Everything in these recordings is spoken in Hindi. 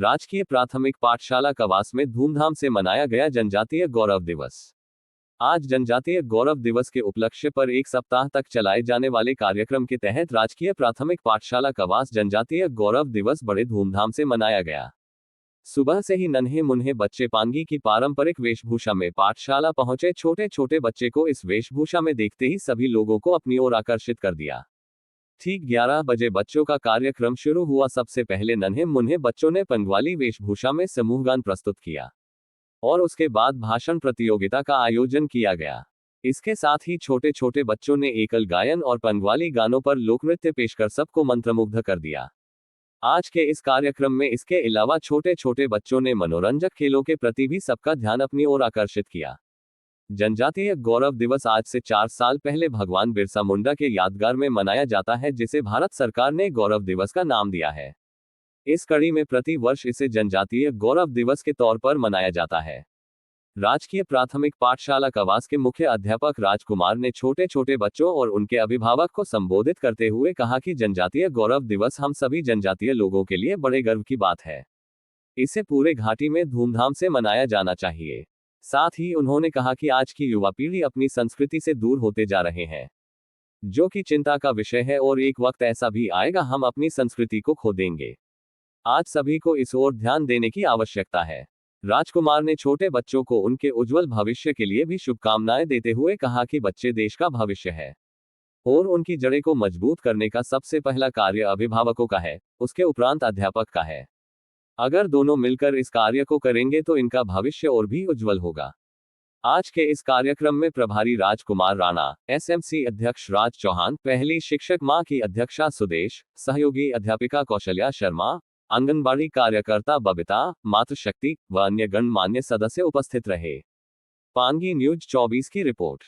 राजकीय प्राथमिक पाठशाला कवास में धूमधाम से मनाया गया जनजातीय गौरव दिवस। आज जनजातीय गौरव दिवस के उपलक्ष्य पर एक सप्ताह तक चलाए जाने वाले कार्यक्रम के तहत राजकीय प्राथमिक पाठशाला कवास जनजातीय गौरव दिवस बड़े धूमधाम से मनाया गया। सुबह से ही नन्हे मुन्हे बच्चे पांगी की पारंपरिक वेशभूषा में पाठशाला पहुंचे। छोटे छोटे बच्चे को इस वेशभूषा में देखते ही सभी लोगों को अपनी ओर आकर्षित कर दिया। ठीक 11 बजे बच्चों का कार्यक्रम शुरू हुआ। सबसे पहले नन्हे मुन्हे बच्चों ने पंगवाली वेशभूषा में समूहगान प्रस्तुत किया और उसके बाद भाषण प्रतियोगिता का आयोजन किया गया। इसके साथ ही छोटे छोटे बच्चों ने एकल गायन और पंगवाली गानों पर लोकनृत्य पेश कर सबको मंत्रमुग्ध कर दिया। आज के इस कार्यक्रम में इसके अलावा छोटे छोटे बच्चों ने मनोरंजक खेलों के प्रति भी सबका ध्यान अपनी ओर आकर्षित किया। जनजातीय गौरव दिवस आज से 4 साल पहले भगवान बिरसा मुंडा के यादगार में मनाया जाता है, जिसे भारत सरकार ने गौरव दिवस का नाम दिया है। इस कड़ी में प्रति वर्ष इसे जनजातीय गौरव दिवस के तौर पर मनाया जाता है। राजकीय प्राथमिक पाठशाला कवास के मुख्य अध्यापक राजकुमार ने छोटे छोटे बच्चों और उनके अभिभावक को संबोधित करते हुए कहा कि जनजातीय गौरव दिवस हम सभी जनजातीय लोगों के लिए बड़े गर्व की बात है। इसे पूरे घाटी में धूमधाम से मनाया जाना चाहिए। साथ ही उन्होंने कहा कि आज की युवा पीढ़ी अपनी संस्कृति से दूर होते जा रहे हैं, जो कि चिंता का विषय है, और एक वक्त ऐसा भी आएगा हम अपनी संस्कृति को खो देंगे। आज सभी को इस ओर ध्यान देने की आवश्यकता है। राजकुमार ने छोटे बच्चों को उनके उज्जवल भविष्य के लिए भी शुभकामनाएं देते हुए कहा कि बच्चे देश का भविष्य है और उनकी जड़ें को मजबूत करने का सबसे पहला कार्य अभिभावकों का है, उसके उपरांत अध्यापक का है। अगर दोनों मिलकर इस कार्य को करेंगे तो इनका भविष्य और भी उज्जवल होगा। आज के इस कार्यक्रम में प्रभारी राजकुमार राणा, एसएमसी अध्यक्ष राज चौहान, पहली शिक्षक मां की अध्यक्षा सुदेश, सहयोगी अध्यापिका कौशल्या शर्मा, आंगनबाड़ी कार्यकर्ता बबीता, मातृशक्ति व अन्य गणमान्य सदस्य उपस्थित रहे। पांगी न्यूज 24 की रिपोर्ट।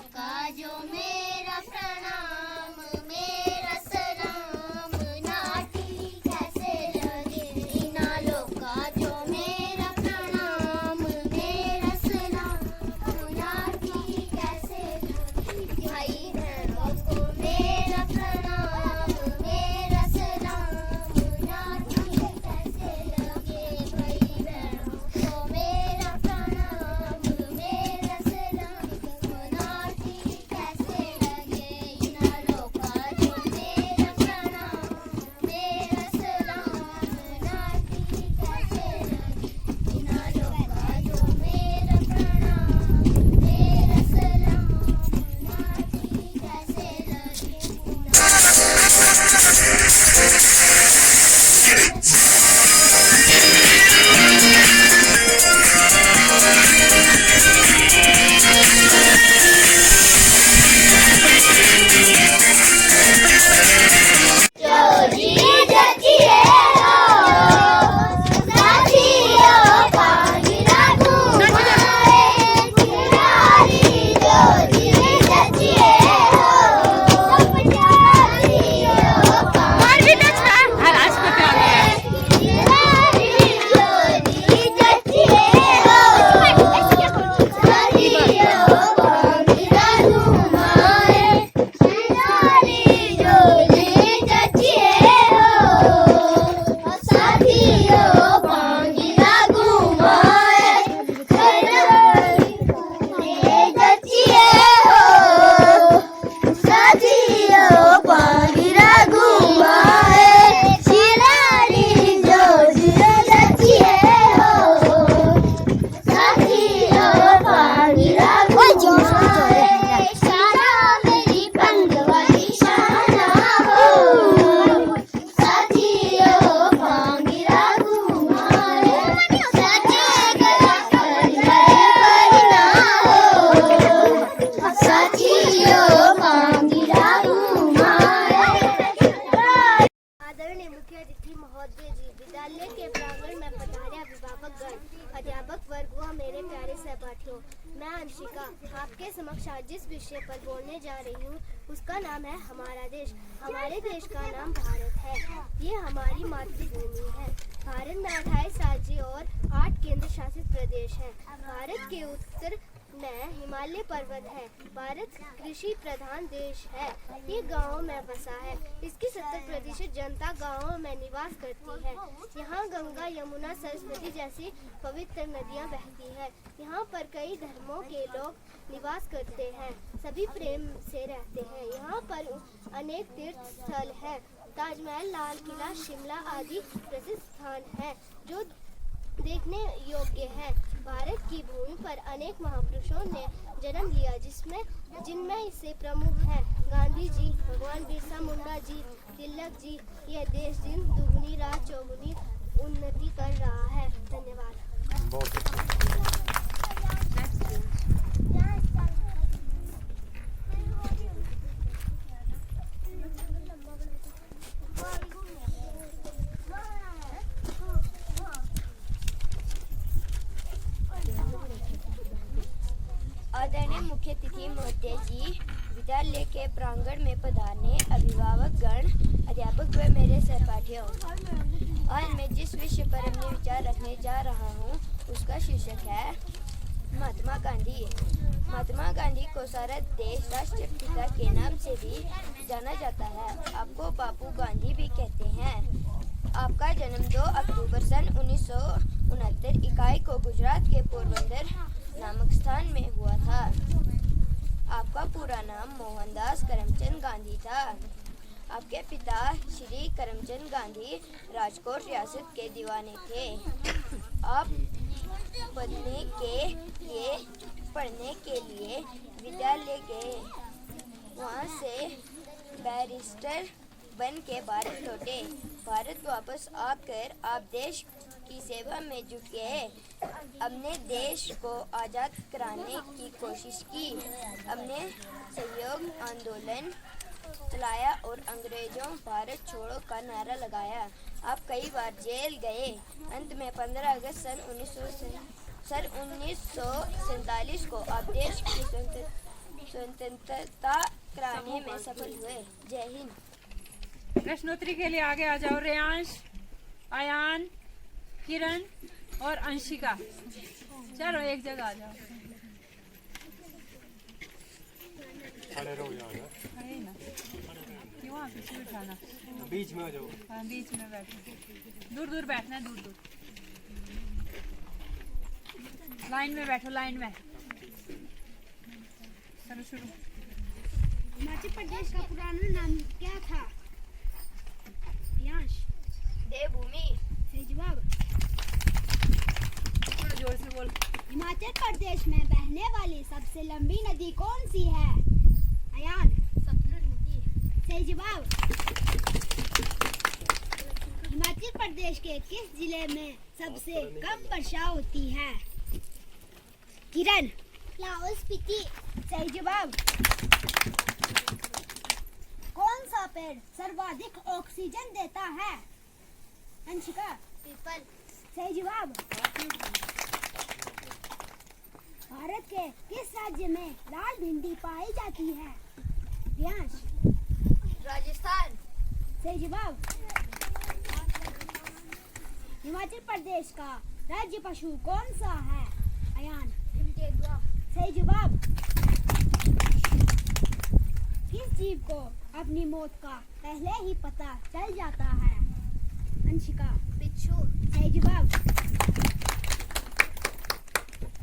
का जो मेरा प्रणाम मेरा सलाम नाटी कैसे लगे। इनालो का जो मेरा प्रणाम मेरा सलाम नाटी कैसे लगे। भाई बहनों को समक्ष आज जिस विषय पर बोलने जा रही हूँ उसका नाम है हमारा देश। हमारे देश का नाम भारत है। ये हमारी मातृभूमि है। भारत में 28 राज्य और 8 केंद्र शासित प्रदेश हैं। भारत के उत्तर में हिमालय पर्वत है। भारत कृषि प्रधान देश है। ये गांवों में बसा है। इसकी 70% जनता गांवों में निवास करती है। यहाँ गंगा, यमुना, सरस्वती जैसी पवित्र नदियाँ बहती है। यहाँ पर कई धर्मों के लोग निवास करते हैं। सभी प्रेम से रहते हैं। यहाँ पर अनेक तीर्थ स्थल हैं। ताजमहल, लाल किला, शिमला आदि प्रसिद्ध स्थान हैं जो देखने योग्य है। भारत की भूमि पर अनेक महापुरुषों ने जन्म लिया जिनमें इससे प्रमुख हैं गांधी जी, भगवान बिरसा मुंडा जी, तिलक जी। यह देश दिन दुगुनी रात चौगुनी उन्नति कर रहा है। धन्यवाद। आदरणीय मुख्य अतिथि महोदय जी, विद्यालय के प्रांगण में पधारने अभिभावक गण, अध्यापक व मेरे सहपाठियों, आज मैं जिस विषय पर अपने विचार रखने जा रहा हूँ उसका शीर्षक है महात्मा गांधी। महात्मा गांधी को सारा देश राष्ट्रीय पिता के नाम से भी जाना जाता है। आपको बापू गांधी भी कहते हैं। आपका जन्म 2 अक्टूबर सन 1969 इकाई को गुजरात के पोरबंदर नामक स्थान में हुआ था। आपका पूरा नाम मोहनदास करमचंद गांधी था। आपके पिता श्री करमचंद गांधी राजकोट रियासत के दीवाने थे। आप पढ़ने के लिए विद्यालय गए। वहाँ से बैरिस्टर बन के भारत लौटे। भारत वापस आकर आप देश की सेवा में जुट गए। अपने देश को आज़ाद कराने की कोशिश की। अपने सहयोग आंदोलन चलाया और अंग्रेजों भारत छोड़ो का नारा लगाया। आप कई बार जेल गए। अंत में 15 अगस्त सन 1947 को आप देश की स्वतंत्रता कराने में सफल हुए। जय हिंद। प्रश्नोत्तरी के लिए आगे आ जाओ। रेयांश, आयान, किरण और अंशिका, चलो एक जगह आ जाओ। खड़े रहो यहाँ खड़े ना, क्यों वहाँ पीछे बिठाना, बीच में आ जाओ। हाँ बीच में बैठो, दूर दूर बैठना है, दूर दूर। लाइन में बैठो, लाइन में। चलो शुरू। हिमाचल प्रदेश का पुराना नाम क्या था? यांश, देवभूमि। सही जवाब। थोड़ा जोर से बोल। हिमाचल प्रदेश में बहने वाली सबसे लंबी नदी कौन सी है? अयान, सतलुज नदी। सही जवाब। हिमाचल प्रदेश के किस जिले में सबसे कम वर्षा होती है? किरण, लाहौल स्पीति। सही जवाब। कौन सा पेड़ सर्वाधिक ऑक्सीजन देता है? अंशिका, पीपल। सही जवाब। भारत के किस राज्य में लाल भिंडी पाई जाती है? रियांश, राजस्थान। सही जवाब। हिमाचल प्रदेश का राज्य पशु कौन सा है? अयान, सही जवाब। किस जीव को अपनी मौत का पहले ही पता चल जाता है? अंशिका, बिच्छू। सही जवाब।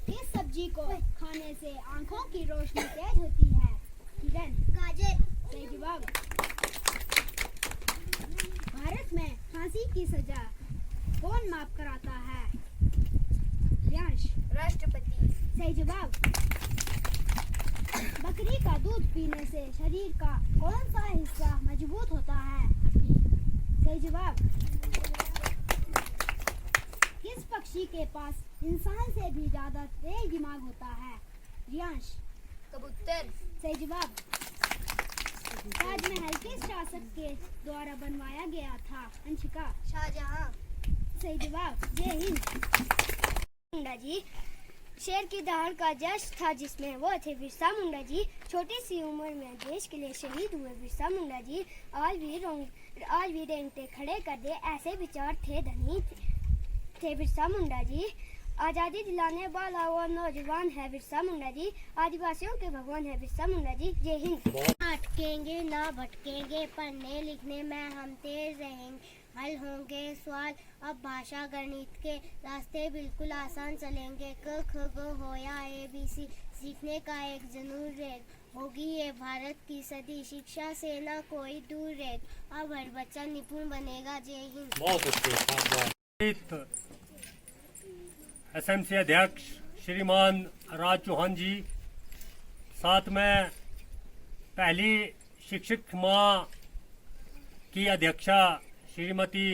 किस सब्जी को खाने से आंखों की रोशनी तेज होती है? किरण, गाजर। सही जवाब। भारत में फांसी की सजा कौन माफ कराता है? व्यांश, राष्ट्रपति। सही जवाब। बकरी का दूध पीने से शरीर का कौन सा हिस्सा मजबूत होता है? सही जवाब। किस पक्षी के पास इंसान से भी ज्यादा तेज दिमाग होता है? रियांश, कबूतर। सही जवाब। ताजमहल किस शासक के द्वारा बनवाया गया था? अंशिका, शाहजहां। सही जवाब। जय हिंद। जी, शेर की दहाड़ का जश्न था जिसमें वो थे बिरसा मुंडा जी। छोटी सी उम्र में देश के लिए शहीद हुए बिरसा मुंडा जी। आज भी रेंगते खड़े कर दे ऐसे विचार थे धनी थे बिरसा मुंडा जी। आज़ादी दिलाने वाला वो नौजवान है बिरसा मुंडा जी। आदिवासियों के भगवान है बिरसा मुंडा जी। जय हिंद। अटकेंगे ना भटकेंगे, पढ़ने लिखने में हम तेज रहेंगे। हल होंगे सवाल अब भाषा गणित के, रास्ते बिल्कुल आसान चलेंगे। क ख ग हो या ABC सीखने का एक जरूर रहेगा। होगी ये भारत की सदी, शिक्षा से ना कोई दूर रहेगा। अब हर बच्चा निपुण बनेगा। जय हिंद। बहुत अच्छे। SMC अध्यक्ष श्रीमान राज चौहान जी, साथ में पहली शिक्षक माह की अध्यक्षा श्रीमती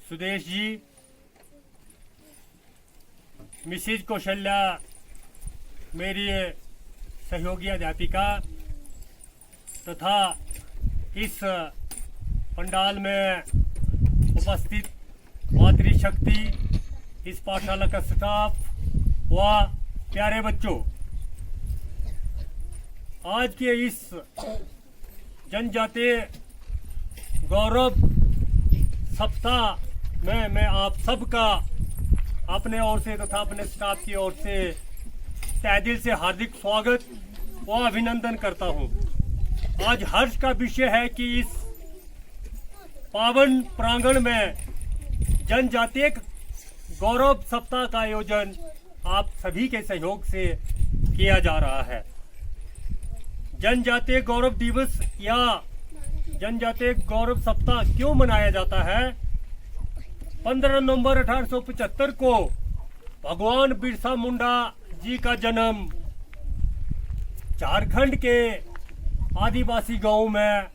सुदेश जी, मिसिज कौशल्या मेरी सहयोगी अध्यापिका तथा इस पंडाल में उपस्थित मातृशक्ति, इस पाठशाला का स्टाफ व प्यारे बच्चों, आज के इस जनजातीय गौरव सप्ताह में मैं आप सबका अपने ओर से तथा अपने स्टाफ की ओर से तहे दिल से हार्दिक स्वागत व अभिनंदन करता हूं। आज हर्ष का विषय है कि इस पावन प्रांगण में जनजातीय गौरव सप्ताह का आयोजन आप सभी के सहयोग से किया जा रहा है। जनजातीय गौरव दिवस या जनजातीय गौरव सप्ताह क्यों मनाया जाता है? 15 नवंबर 1875 को भगवान बिरसा मुंडा जी का जन्म झारखंड के आदिवासी गांव में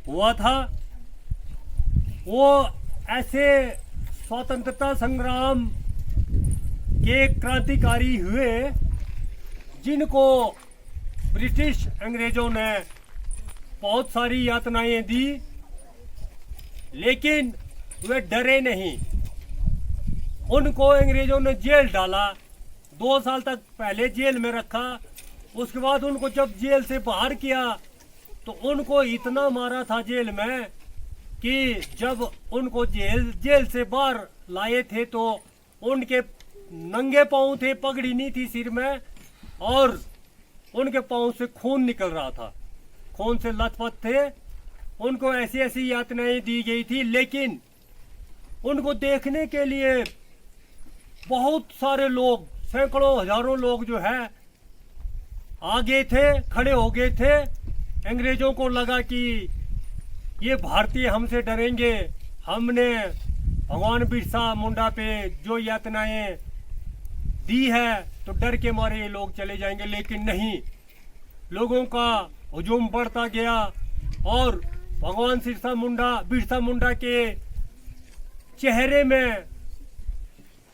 हुआ था। वो ऐसे स्वतंत्रता संग्राम के क्रांतिकारी हुए जिनको ब्रिटिश अंग्रेजों ने बहुत सारी यातनाएं दी, लेकिन वे डरे नहीं। उनको अंग्रेजों ने जेल डाला, 2 साल तक पहले जेल में रखा। उसके बाद उनको जब जेल से बाहर किया तो उनको इतना मारा था जेल में कि जब उनको जेल से बाहर लाए थे तो उनके नंगे पांव थे, पगड़ी नहीं थी सिर में, और उनके पांव से खून निकल रहा था, खून से लथपथ थे। उनको ऐसी ऐसी यातनाएं दी गई थी, लेकिन उनको देखने के लिए बहुत सारे लोग, सैकड़ों हजारों लोग जो है आ गए थे, खड़े हो गए थे। अंग्रेजों को लगा कि ये भारतीय हमसे डरेंगे, हमने भगवान बिरसा मुंडा पे जो यातनाएं दी है तो डर के मारे ये लोग चले जाएंगे। लेकिन नहीं, लोगों का हुजूम बढ़ता गया और भगवान बिरसा मुंडा के चेहरे में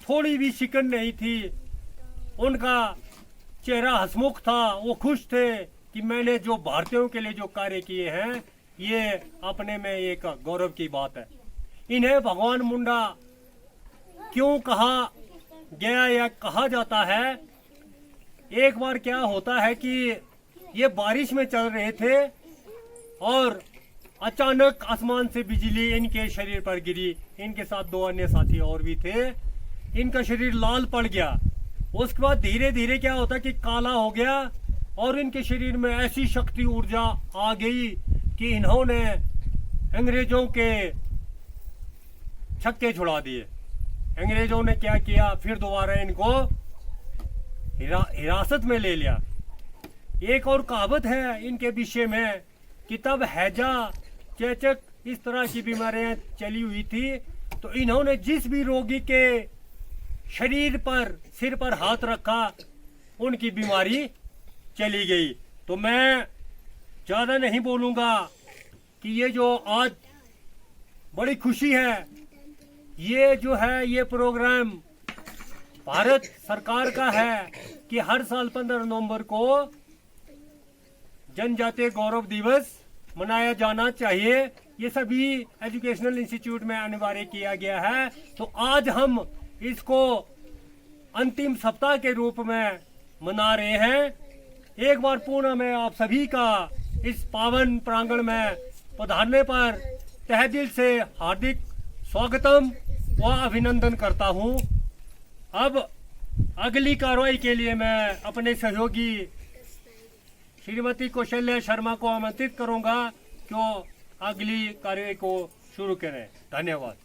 थोड़ी भी शिकन नहीं थी। उनका चेहरा हंसमुख था, वो खुश थे कि मैंने जो भारतीयों के लिए जो कार्य किए हैं ये अपने में एक गौरव की बात है। इन्हें भगवान मुंडा क्यों कहा गया या कहा जाता है? एक बार क्या होता है कि ये बारिश में चल रहे थे और अचानक आसमान से बिजली इनके शरीर पर गिरी। इनके साथ 2 अन्य साथी और भी थे। इनका शरीर लाल पड़ गया। उसके बाद धीरे धीरे क्या होता कि काला हो गया और इनके शरीर में ऐसी शक्ति ऊर्जा आ गई कि इन्होंने अंग्रेजों के छक्के छुड़ा दिए। अंग्रेजों ने क्या किया, फिर दोबारा इनको हिरासत में ले लिया। एक और कहावत है इनके विषय में कि तब हैजा, चेचक, इस तरह की बीमारियां चली हुई थी, तो इन्होंने जिस भी रोगी के शरीर पर, सिर पर हाथ रखा, उनकी बीमारी चली गई। तो मैं ज़्यादा नहीं बोलूँगा कि ये जो आज बड़ी खुशी है, ये जो है ये प्रोग्राम भारत सरकार का है कि हर साल 15 नवंबर को जनजातीय गौरव दिवस मनाया जाना चाहिए। ये सभी एजुकेशनल इंस्टीट्यूट में अनिवार्य किया गया है। तो आज हम इसको अंतिम सप्ताह के रूप में मना रहे हैं। एक बार पुनः मैं आप सभी का इस पावन प्रांगण में पधारने पर तहे दिल से हार्दिक स्वागतम व अभिनंदन करता हूं। अब अगली कार्रवाई के लिए मैं अपने सहयोगी श्रीमती कौशल्या शर्मा को आमंत्रित करूंगा कि वो अगली कार्रवाई को शुरू करें। धन्यवाद।